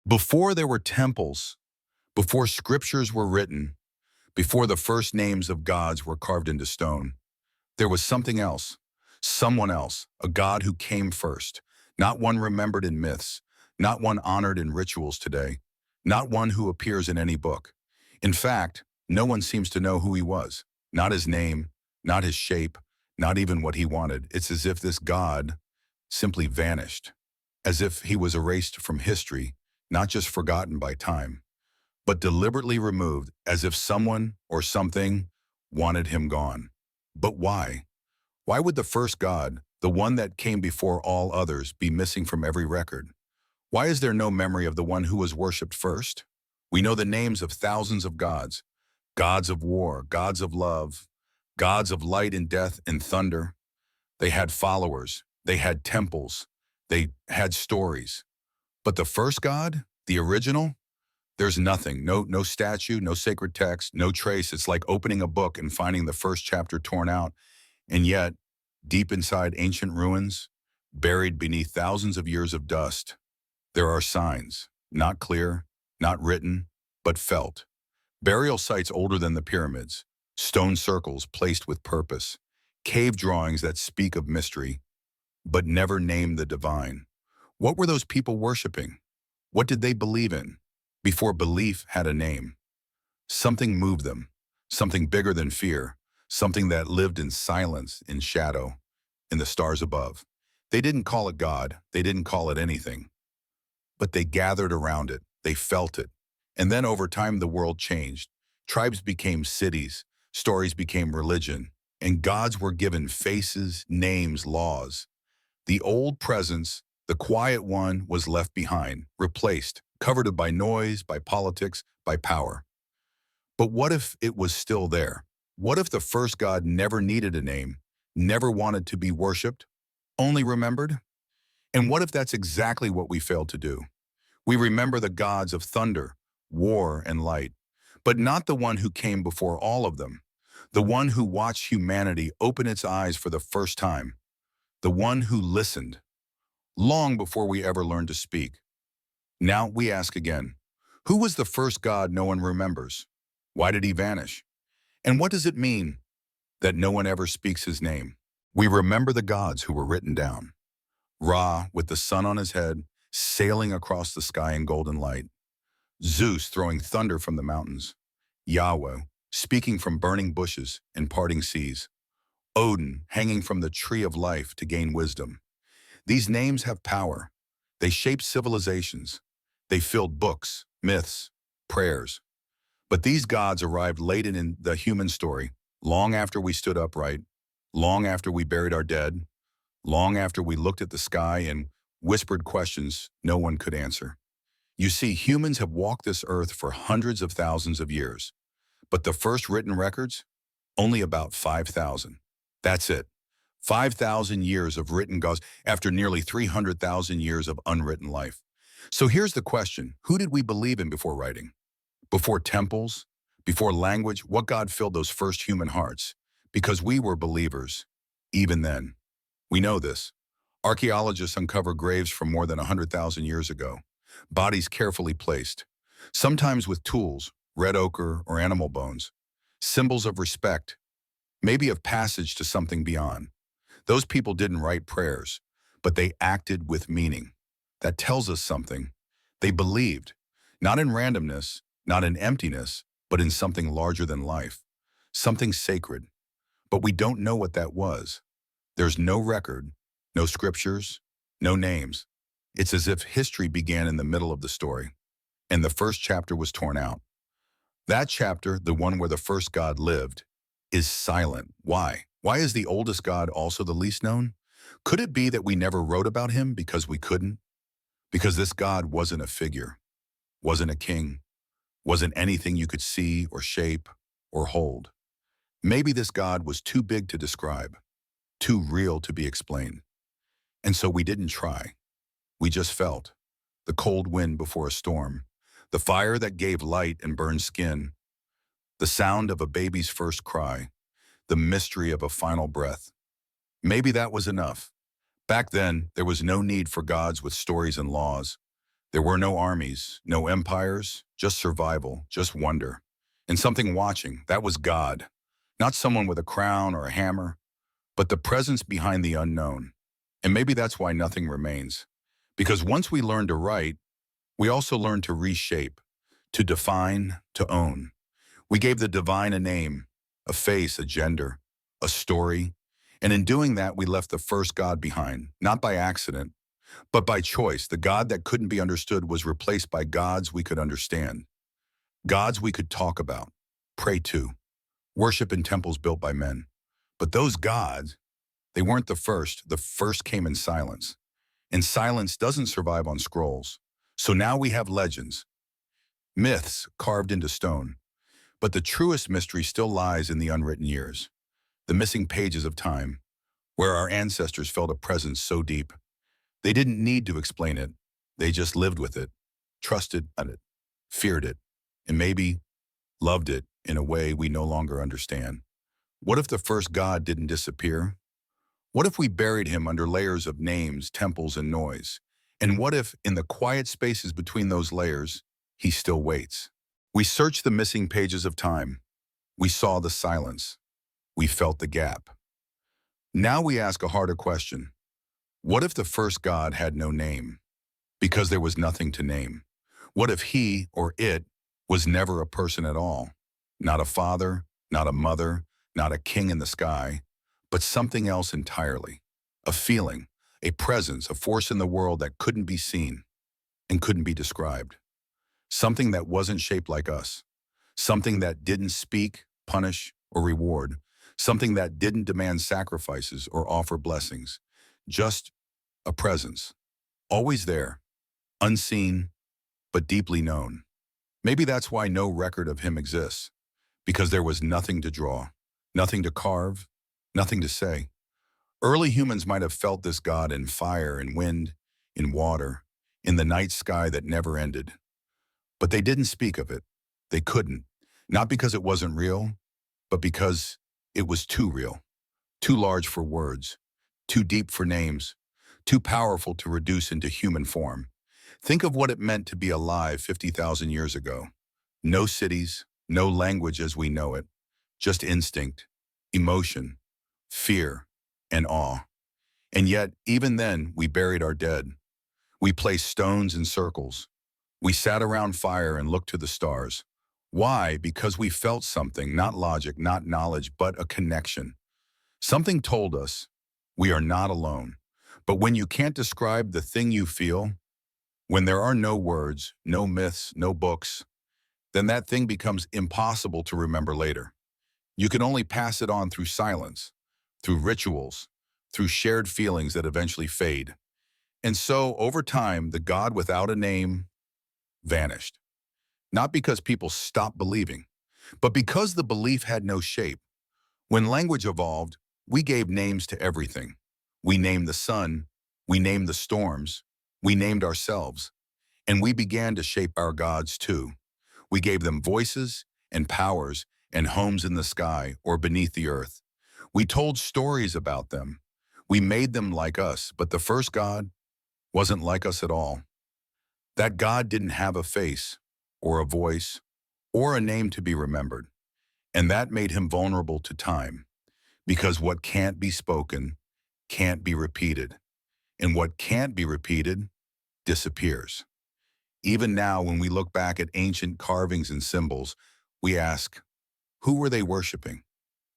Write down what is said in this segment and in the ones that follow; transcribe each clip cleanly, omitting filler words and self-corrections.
Before there were temples, before scriptures were written, before the first names of gods were carved into stone, there was something else, someone else, a god who came first, not one remembered in myths, not one honored in rituals today, not one who appears in any book. In fact, no one seems to know who he was, not his name, not his shape, not even what he wanted. It's as if this god simply vanished, as if he was erased from history, not just forgotten by time, but deliberately removed, as if someone or something wanted him gone. But why? Why would the first God, the one that came before all others, be missing from every record? Why is there no memory of the one who was worshipped first? We know the names of thousands of gods, gods of war, gods of love, gods of light and death and thunder. They had followers, they had temples, they had stories. But the first God, the original, there's nothing, no statue, no sacred text, no trace. It's like opening a book and finding the first chapter torn out. And yet, deep inside ancient ruins, buried beneath thousands of years of dust, there are signs, not clear, not written, but felt. Burial sites older than the pyramids, stone circles placed with purpose, cave drawings that speak of mystery, but never name the divine. What were those people worshiping? What did they believe in before belief had a name? Something moved them, something bigger than fear, something that lived in silence, in shadow, in the stars above. They didn't call it God, they didn't call it anything, but they gathered around it, they felt it. And then over time the world changed. Tribes became cities, stories became religion, and gods were given faces, names, laws. The old presence, the quiet one, was left behind, replaced, covered by noise, by politics, by power. But what if it was still there? What if the first God never needed a name, never wanted to be worshipped, only remembered? And what if that's exactly what we failed to do? We remember the gods of thunder, war, and light, but not the one who came before all of them, the one who watched humanity open its eyes for the first time, the one who listened, long before we ever learned to speak. Now we ask again, who was the first God no one remembers? Why did he vanish? And what does it mean that no one ever speaks his name? We remember the gods who were written down. Ra, with the sun on his head, sailing across the sky in golden light. Zeus throwing thunder from the mountains. Yahweh, speaking from burning bushes and parting seas. Odin, hanging from the tree of life to gain wisdom. These names have power. They shaped civilizations. They filled books, myths, prayers. But these gods arrived late in the human story, long after we stood upright, long after we buried our dead, long after we looked at the sky and whispered questions no one could answer. You see, humans have walked this earth for hundreds of thousands of years, but the first written records, only about 5,000. That's it. 5,000 years of written gods after nearly 300,000 years of unwritten life. So here's the question: who did we believe in before writing? Before temples? Before language? What God filled those first human hearts? Because we were believers, even then. We know this. Archaeologists uncover graves from more than 100,000 years ago, bodies carefully placed, sometimes with tools, red ochre or animal bones, symbols of respect, maybe of passage to something beyond. Those people didn't write prayers, but they acted with meaning. That tells us something. They believed, not in randomness, not in emptiness, but in something larger than life, something sacred. But we don't know what that was. There's no record, no scriptures, no names. It's as if history began in the middle of the story, and the first chapter was torn out. That chapter, the one where the first God lived, is silent. Why? Why is the oldest God also the least known? Could it be that we never wrote about him because we couldn't? Because this God wasn't a figure, wasn't a king, wasn't anything you could see or shape or hold. Maybe this God was too big to describe, too real to be explained. And so we didn't try. We just felt the cold wind before a storm, the fire that gave light and burned skin, the sound of a baby's first cry, the mystery of a final breath. Maybe that was enough. Back then, there was no need for gods with stories and laws. There were no armies, no empires, just survival, just wonder. And something watching, that was God. Not someone with a crown or a hammer, but the presence behind the unknown. And maybe that's why nothing remains. Because once we learn to write, we also learn to reshape, to define, to own. We gave the divine a name, a face, a gender, a story. And in doing that, we left the first God behind, not by accident, but by choice. The God that couldn't be understood was replaced by gods we could understand, gods we could talk about, pray to, worship in temples built by men. But those gods, they weren't the first. The first came in silence. And silence doesn't survive on scrolls. So now we have legends, myths carved into stone. But the truest mystery still lies in the unwritten years, the missing pages of time, where our ancestors felt a presence so deep. They didn't need to explain it. They just lived with it, trusted it, feared it, and maybe loved it in a way we no longer understand. What if the first God didn't disappear? What if we buried him under layers of names, temples, and noise? And what if, in the quiet spaces between those layers, he still waits? We searched the missing pages of time. We saw the silence. We felt the gap. Now we ask a harder question. What if the first God had no name? Because there was nothing to name. What if he or it was never a person at all? Not a father, not a mother, not a king in the sky, but something else entirely. A feeling, a presence, a force in the world that couldn't be seen and couldn't be described. Something that wasn't shaped like us. Something that didn't speak, punish, or reward. Something that didn't demand sacrifices or offer blessings. Just a presence. Always there, unseen, but deeply known. Maybe that's why no record of him exists. Because there was nothing to draw, nothing to carve, nothing to say. Early humans might have felt this God in fire and wind, in water, in the night sky that never ended. But they didn't speak of it. They couldn't. Not because it wasn't real, but because it was too real. Too large for words. Too deep for names. Too powerful to reduce into human form. Think of what it meant to be alive 50,000 years ago. No cities, no language as we know it. Just instinct, emotion, fear, and awe. And yet, even then, we buried our dead. We placed stones in circles. We sat around fire and looked to the stars. Why? Because we felt something, not logic, not knowledge, but a connection. Something told us we are not alone. But when you can't describe the thing you feel, when there are no words, no myths, no books, then that thing becomes impossible to remember later. You can only pass it on through silence, through rituals, through shared feelings that eventually fade. And so, over time, the God without a name vanished. Not because people stopped believing, but because the belief had no shape. When language evolved, we gave names to everything. We named the sun, we named the storms, we named ourselves, and we began to shape our gods too. We gave them voices and powers and homes in the sky or beneath the earth. We told stories about them. We made them like us, but the first God wasn't like us at all. That God didn't have a face or a voice or a name to be remembered. And that made him vulnerable to time, because what can't be spoken can't be repeated, and what can't be repeated disappears. Even now, when we look back at ancient carvings and symbols, we ask, who were they worshiping?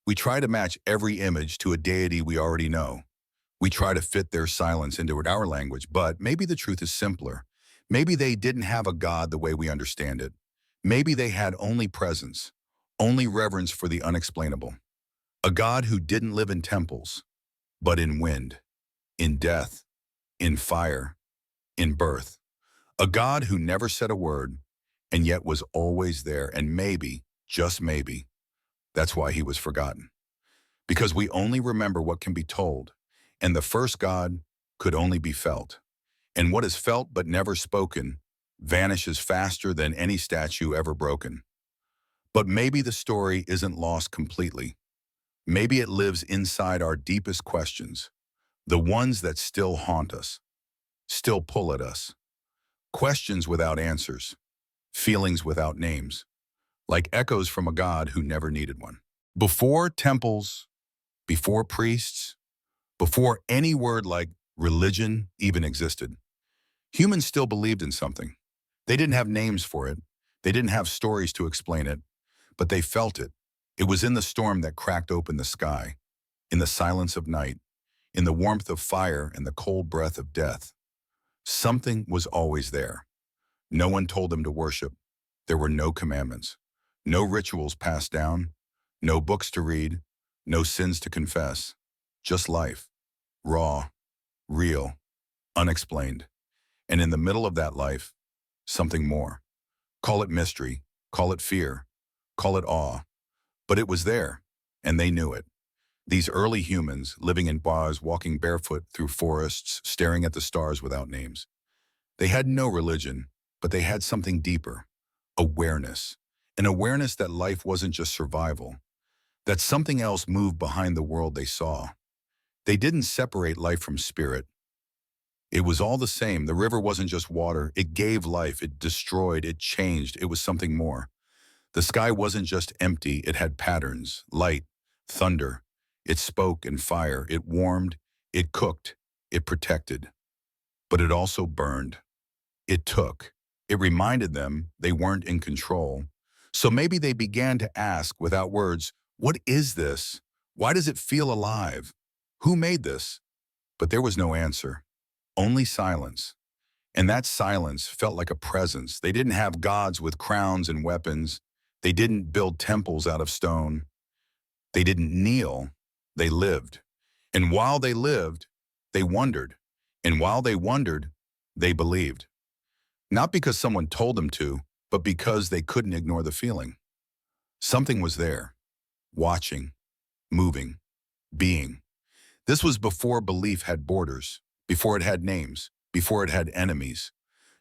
We try to match every image to a deity we already know. We try to fit their silence into our language, but maybe the truth is simpler. Maybe they didn't have a God the way we understand it. Maybe they had only presence, only reverence for the unexplainable. A God who didn't live in temples, but in wind, in death, in fire, in birth. A God who never said a word, and yet was always there, and maybe, just maybe, that's why he was forgotten. Because we only remember what can be told, and the first God could only be felt. And what is felt but never spoken vanishes faster than any statue ever broken. But maybe the story isn't lost completely. Maybe it lives inside our deepest questions, the ones that still haunt us, still pull at us. questions without answers, feelings without names, like echoes from a God who never needed one. Before temples, before priests, before any word like religion even existed, humans still believed in something. They didn't have names for it. They didn't have stories to explain it, but they felt it. It was in the storm that cracked open the sky, in the silence of night, in the warmth of fire and the cold breath of death. Something was always there. No one told them to worship. There were no commandments, no rituals passed down, no books to read, no sins to confess. Just life, raw, real, unexplained. And in the middle of that life, something more. Call it mystery, call it fear, call it awe. But it was there, and they knew it. These early humans, living in bars, walking barefoot through forests, staring at the stars without names. They had no religion, but they had something deeper, awareness. An awareness that life wasn't just survival, that something else moved behind the world they saw. They didn't separate life from spirit. It was all the same. The river wasn't just water. It gave life. It destroyed. It changed. It was something more. The sky wasn't just empty. It had patterns, light, thunder. It spoke and fire. It warmed. It cooked. It protected. But it also burned. It took. It reminded them they weren't in control. So maybe they began to ask without words, what is this? Why does it feel alive? Who made this? But there was no answer. Only silence. And that silence felt like a presence. They didn't have gods with crowns and weapons. They didn't build temples out of stone. They didn't kneel. They lived. And while they lived, they wondered. And while they wondered, they believed. Not because someone told them to, but because they couldn't ignore the feeling. Something was there, watching, moving, being. This was before belief had borders, before it had names, before it had enemies.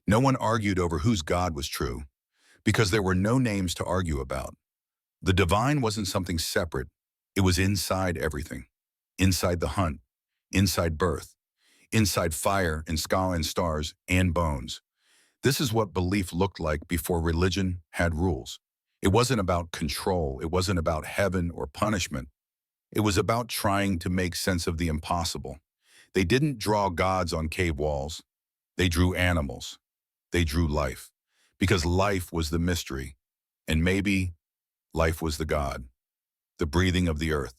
No one argued over whose God was true, because there were no names to argue about. The divine wasn't something separate. It was inside everything. Inside the hunt, inside birth, inside fire and sky and stars and bones. This is what belief looked like before religion had rules. It wasn't about control. It wasn't about heaven or punishment. It was about trying to make sense of the impossible. They didn't draw gods on cave walls. They drew animals. They drew life. Because life was the mystery. And maybe life was the God. The breathing of the earth,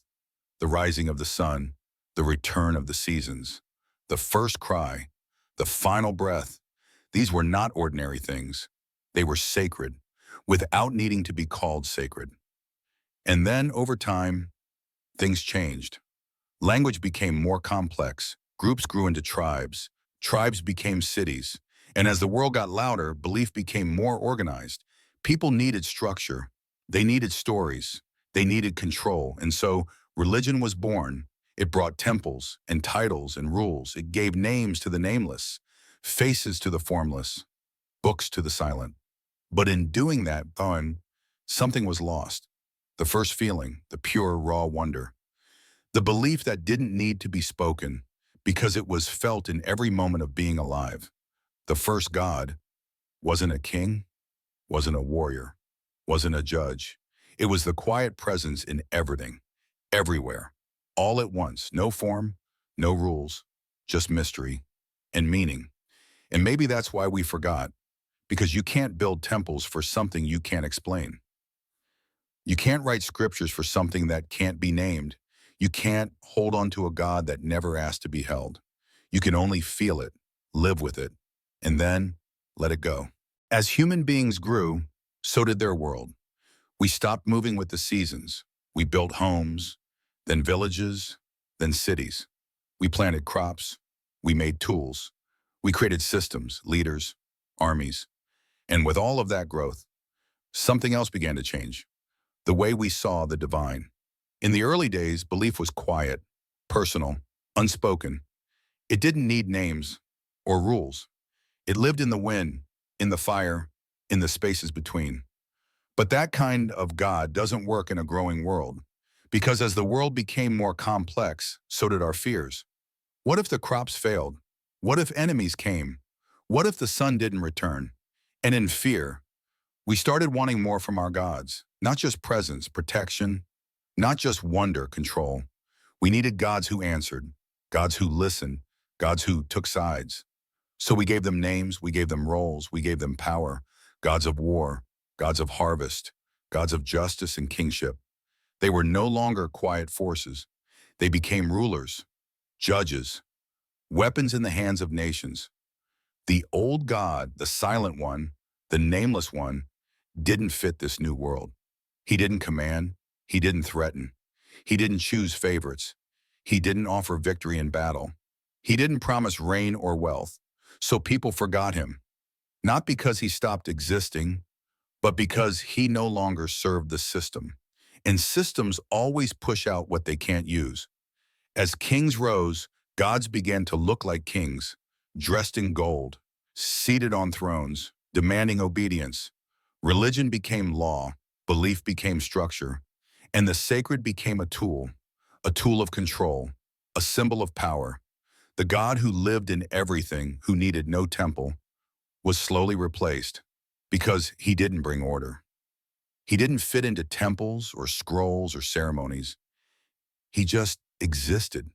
the rising of the sun, the return of the seasons, the first cry, the final breath. These were not ordinary things. They were sacred, without needing to be called sacred. And then, over time, things changed. Language became more complex. Groups grew into tribes. Tribes became cities. And as the world got louder, belief became more organized. People needed structure. They needed stories. They needed control. And so religion was born. It brought temples and titles and rules. It gave names to the nameless, faces to the formless, books to the silent. But in doing that, something was lost. The first feeling, the pure, raw wonder. The belief that didn't need to be spoken because it was felt in every moment of being alive. The first God wasn't a king, wasn't a warrior, wasn't a judge. It was the quiet presence in everything, everywhere, all at once. No form, no rules, just mystery and meaning. And maybe that's why we forgot, because you can't build temples for something you can't explain. You can't write scriptures for something that can't be named. You can't hold on to a God that never asked to be held. You can only feel it, live with it, and then let it go. As human beings grew, so did their world. We stopped moving with the seasons. We built homes, then villages, then cities. We planted crops. We made tools. We created systems, leaders, armies. And with all of that growth, something else began to change. The way we saw the divine. In the early days, belief was quiet, personal, unspoken. It didn't need names or rules. It lived in the wind, in the fire, in the spaces between. But that kind of God doesn't work in a growing world, because as the world became more complex, so did our fears. What if the crops failed? What if enemies came? What if the sun didn't return? And in fear, we started wanting more from our gods, not just presence, protection, not just wonder, control. We needed gods who answered, gods who listened, gods who took sides. So we gave them names, we gave them roles, we gave them power, gods of war, gods of harvest, gods of justice and kingship. They were no longer quiet forces. They became rulers, judges, weapons in the hands of nations. The old God, the silent one, the nameless one, didn't fit this new world. He didn't command. He didn't threaten. He didn't choose favorites. He didn't offer victory in battle. He didn't promise reign or wealth. So people forgot him, not because he stopped existing, but because he no longer served the system. And systems always push out what they can't use. As kings rose, gods began to look like kings, dressed in gold, seated on thrones, demanding obedience. Religion became law, belief became structure, and the sacred became a tool of control, a symbol of power. The God who lived in everything, who needed no temple, was slowly replaced because he didn't bring order. He didn't fit into temples or scrolls or ceremonies. He just existed.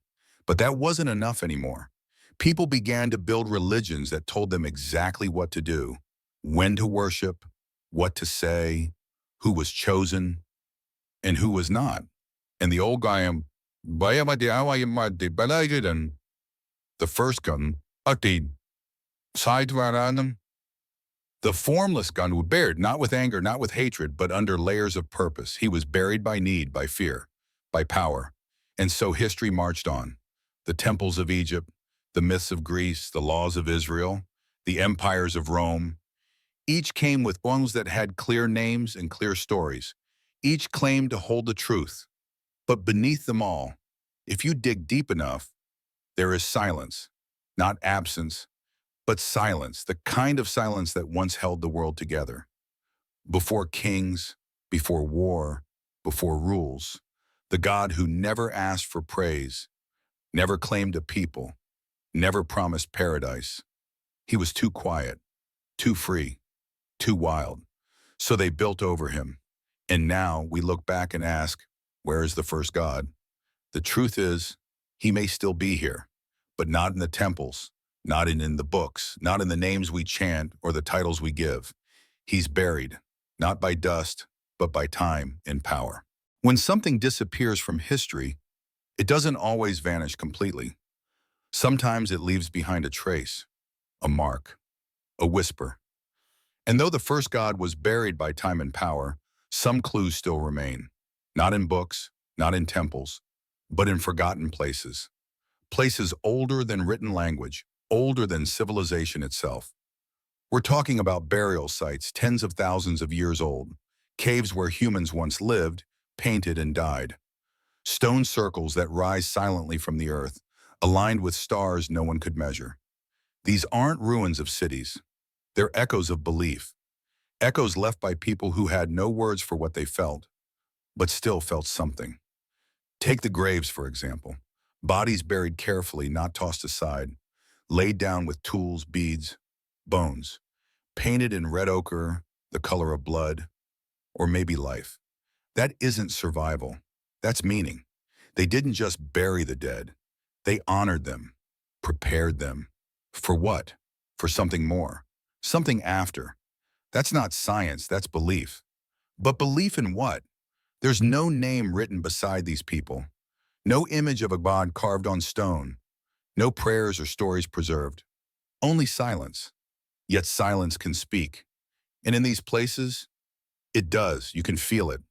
But that wasn't enough anymore. People began to build religions that told them exactly what to do, when to worship, what to say, who was chosen, and who was not. And the old guy, the first gun, the formless gun was buried, not with anger, not with hatred, but under layers of purpose. He was buried by need, by fear, by power. And so history marched on. The temples of Egypt, the myths of Greece, the laws of Israel, the empires of Rome, each came with ones that had clear names and clear stories. Each claimed to hold the truth. But beneath them all, if you dig deep enough, there is silence, not absence, but silence, the kind of silence that once held the world together. Before kings, before war, before rules, the God who never asked for praise, never claimed a people, never promised paradise. He was too quiet, too free, too wild. So they built over him. And now we look back and ask, where is the first God? The truth is, he may still be here, but not in the temples, not in the books, not in the names we chant or the titles we give. He's buried, not by dust, but by time and power. When something disappears from history, it doesn't always vanish completely. Sometimes it leaves behind a trace, a mark, a whisper. And though the first God was buried by time and power, some clues still remain. Not in books, not in temples, but in forgotten places. Places older than written language, older than civilization itself. We're talking about burial sites tens of thousands of years old, caves where humans once lived, painted and died. Stone circles that rise silently from the earth, aligned with stars no one could measure. These aren't ruins of cities. They're echoes of belief. Echoes left by people who had no words for what they felt, but still felt something. Take the graves, for example. Bodies buried carefully, not tossed aside, laid down with tools, beads, bones, painted in red ochre, the color of blood, or maybe life. That isn't survival. That's meaning. They didn't just bury the dead. They honored them, prepared them. For what? For something more. Something after. That's not science, that's belief. But belief in what? There's no name written beside these people. No image of a god carved on stone. No prayers or stories preserved. Only silence. Yet silence can speak. And in these places, it does. You can feel it.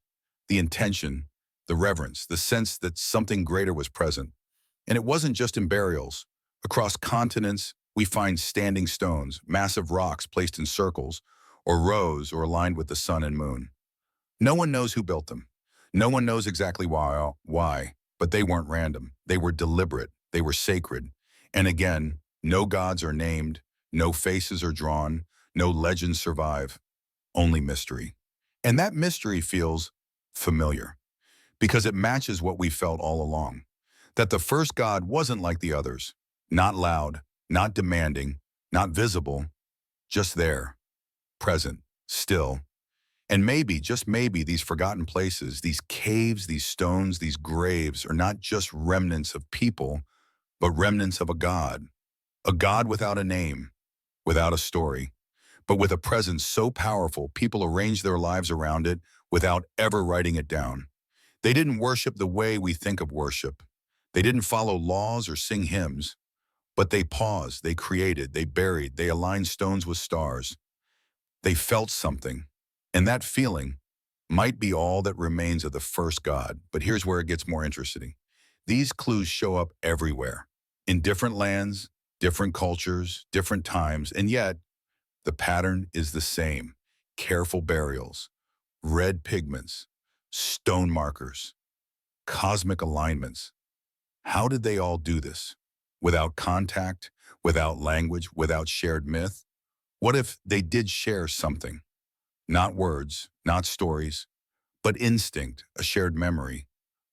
The intention, the reverence, the sense that something greater was present. And it wasn't just in burials. Across continents, we find standing stones, massive rocks placed in circles, or rows or aligned with the sun and moon. No one knows who built them. No one knows exactly why, but they weren't random. They were deliberate. They were sacred. And again, no gods are named, no faces are drawn, no legends survive, only mystery. And that mystery feels familiar because it matches what we felt all along. That the first God wasn't like the others, not loud, not demanding, not visible, just there, present, still. And maybe, just maybe, these forgotten places, these caves, these stones, these graves are not just remnants of people, but remnants of a God without a name, without a story, but with a presence so powerful people arranged their lives around it without ever writing it down. They didn't worship the way we think of worship. They didn't follow laws or sing hymns, but they paused, they created, they buried, they aligned stones with stars. They felt something, and that feeling might be all that remains of the first God. But here's where it gets more interesting. These clues show up everywhere, in different lands, different cultures, different times, and yet the pattern is the same. Careful burials, red pigments, stone markers, cosmic alignments. How did they all do this? Without contact, without language, without shared myth? What if they did share something? Not words, not stories, but instinct, a shared memory,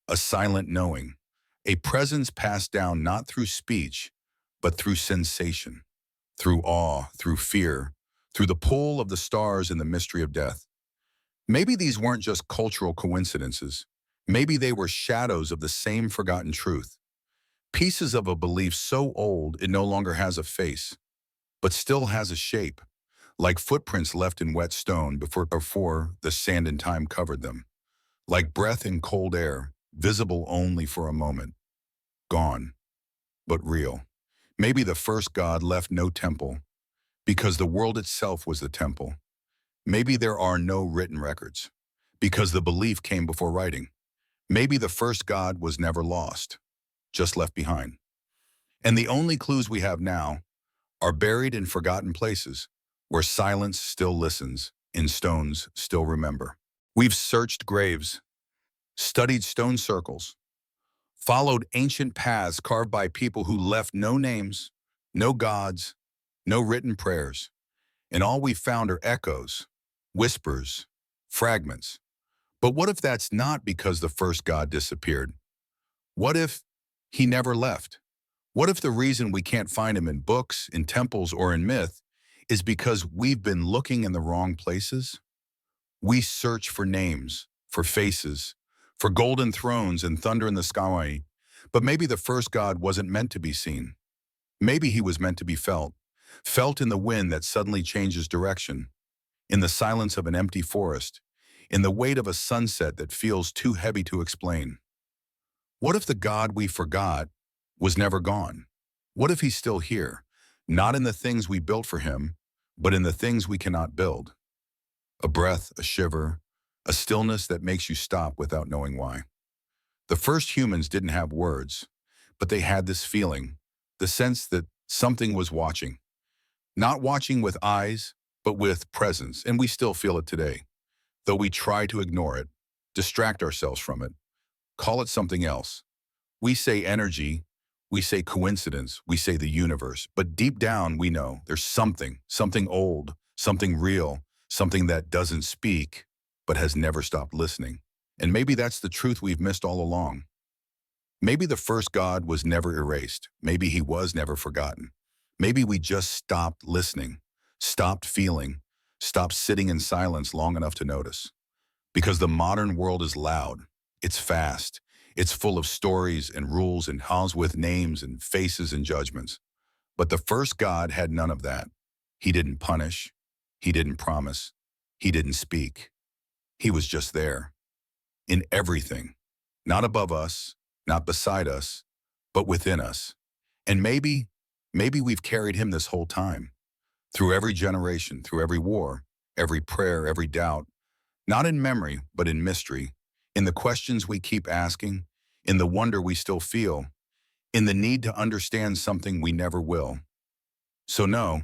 a silent knowing, a presence passed down not through speech, but through sensation, through awe, through fear, through the pull of the stars and the mystery of death. Maybe these weren't just cultural coincidences. Maybe they were shadows of the same forgotten truth, pieces of a belief so old it no longer has a face, but still has a shape, like footprints left in wet stone before the sand and time covered them, like breath in cold air, visible only for a moment, gone, but real. Maybe the first God left no temple, because the world itself was the temple. Maybe there are no written records, because the belief came before writing. Maybe the first God was never lost, just left behind. And the only clues we have now are buried in forgotten places, where silence still listens, and stones still remember. We've searched graves, studied stone circles, followed ancient paths carved by people who left no names, no gods, no written prayers, and all we found are echoes, whispers, fragments. But what if that's not because the first God disappeared? What if he never left? What if the reason we can't find him in books, in temples, or in myth is because we've been looking in the wrong places? We search for names, for faces, for golden thrones and thunder in the sky, but maybe the first God wasn't meant to be seen. Maybe he was meant to be felt, felt in the wind that suddenly changes direction, in the silence of an empty forest, in the weight of a sunset that feels too heavy to explain. What if the God we forgot was never gone? What if he's still here, not in the things we built for him, but in the things we cannot build? A breath, a shiver, a stillness that makes you stop without knowing why. The first humans didn't have words, but they had this feeling, the sense that something was watching. Not watching with eyes, but with presence, and we still feel it today. Though we try to ignore it, distract ourselves from it, call it something else. We say energy, we say coincidence, we say the universe, but deep down we know there's something old, something real, something that doesn't speak, but has never stopped listening. And maybe that's the truth we've missed all along. Maybe the first God was never erased. Maybe he was never forgotten. Maybe we just stopped listening, stopped feeling, stopped sitting in silence long enough to notice. Because the modern world is loud, it's fast, it's full of stories and rules and halls with names and faces and judgments. But the first God had none of that. He didn't punish, he didn't promise, he didn't speak. He was just there, in everything, not above us, not beside us, but within us. And maybe we've carried him this whole time, through every generation, through every war, every prayer, every doubt, not in memory, but in mystery, in the questions we keep asking, in the wonder we still feel, in the need to understand something we never will. So no,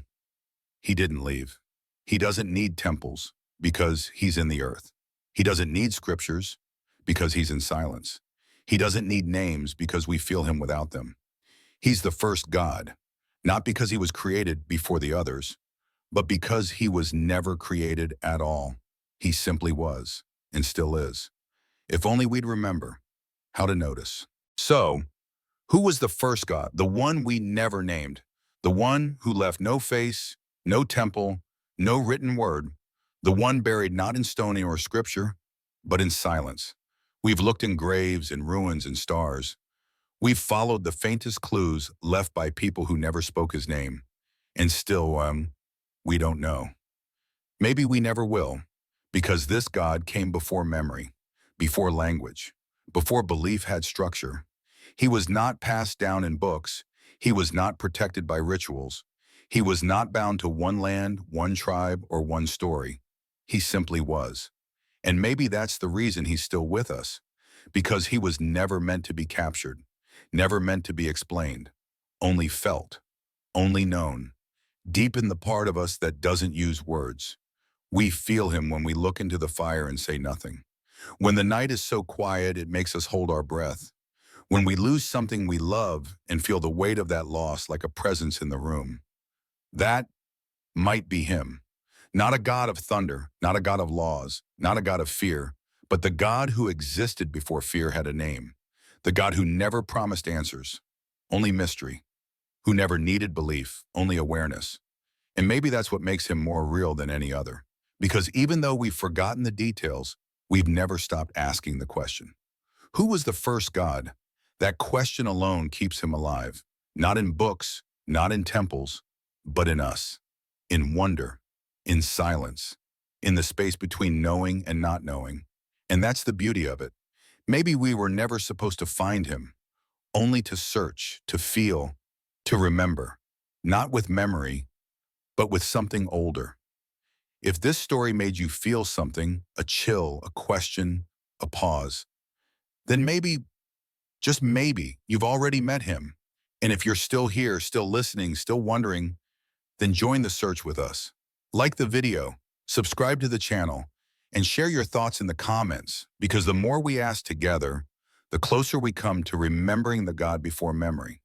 he didn't leave. He doesn't need temples because he's in the earth. He doesn't need scriptures because he's in silence. He doesn't need names because we feel him without them. He's the first God, not because he was created before the others, but because he was never created at all. He simply was, and still is. If only we'd remember how to notice. So, who was the first God, the one we never named, the one who left no face, no temple, No written word, the one buried not in stone or scripture, but in silence. We've looked in graves, in ruins, and stars. We've followed the faintest clues left by people who never spoke his name. And still, we don't know. Maybe we never will, because this God came before memory, before language, before belief had structure. He was not passed down in books. He was not protected by rituals. He was not bound to one land, one tribe, or one story. He simply was. And maybe that's the reason he's still with us, because he was never meant to be captured, never meant to be explained, only felt, only known, deep in the part of us that doesn't use words. We feel him when we look into the fire and say nothing. When the night is so quiet, it makes us hold our breath. When we lose something we love and feel the weight of that loss like a presence in the room. That might be him. Not a God of thunder, not a God of laws, not a God of fear, but the God who existed before fear had a name. The God who never promised answers, only mystery. Who never needed belief, only awareness. And maybe that's what makes him more real than any other. Because even though we've forgotten the details, we've never stopped asking the question. Who was the first God? That question alone keeps him alive. Not in books, not in temples, but in us. In wonder, in silence, in the space between knowing and not knowing. And that's the beauty of it. Maybe we were never supposed to find him, only to search, to feel, to remember. Not with memory, but with something older. If this story made you feel something, a chill, a question, a pause, then maybe, just maybe, you've already met him. And if you're still here, still listening, still wondering, then join the search with us. Like the video, subscribe to the channel, and share your thoughts in the comments, because the more we ask together, the closer we come to remembering the God before memory.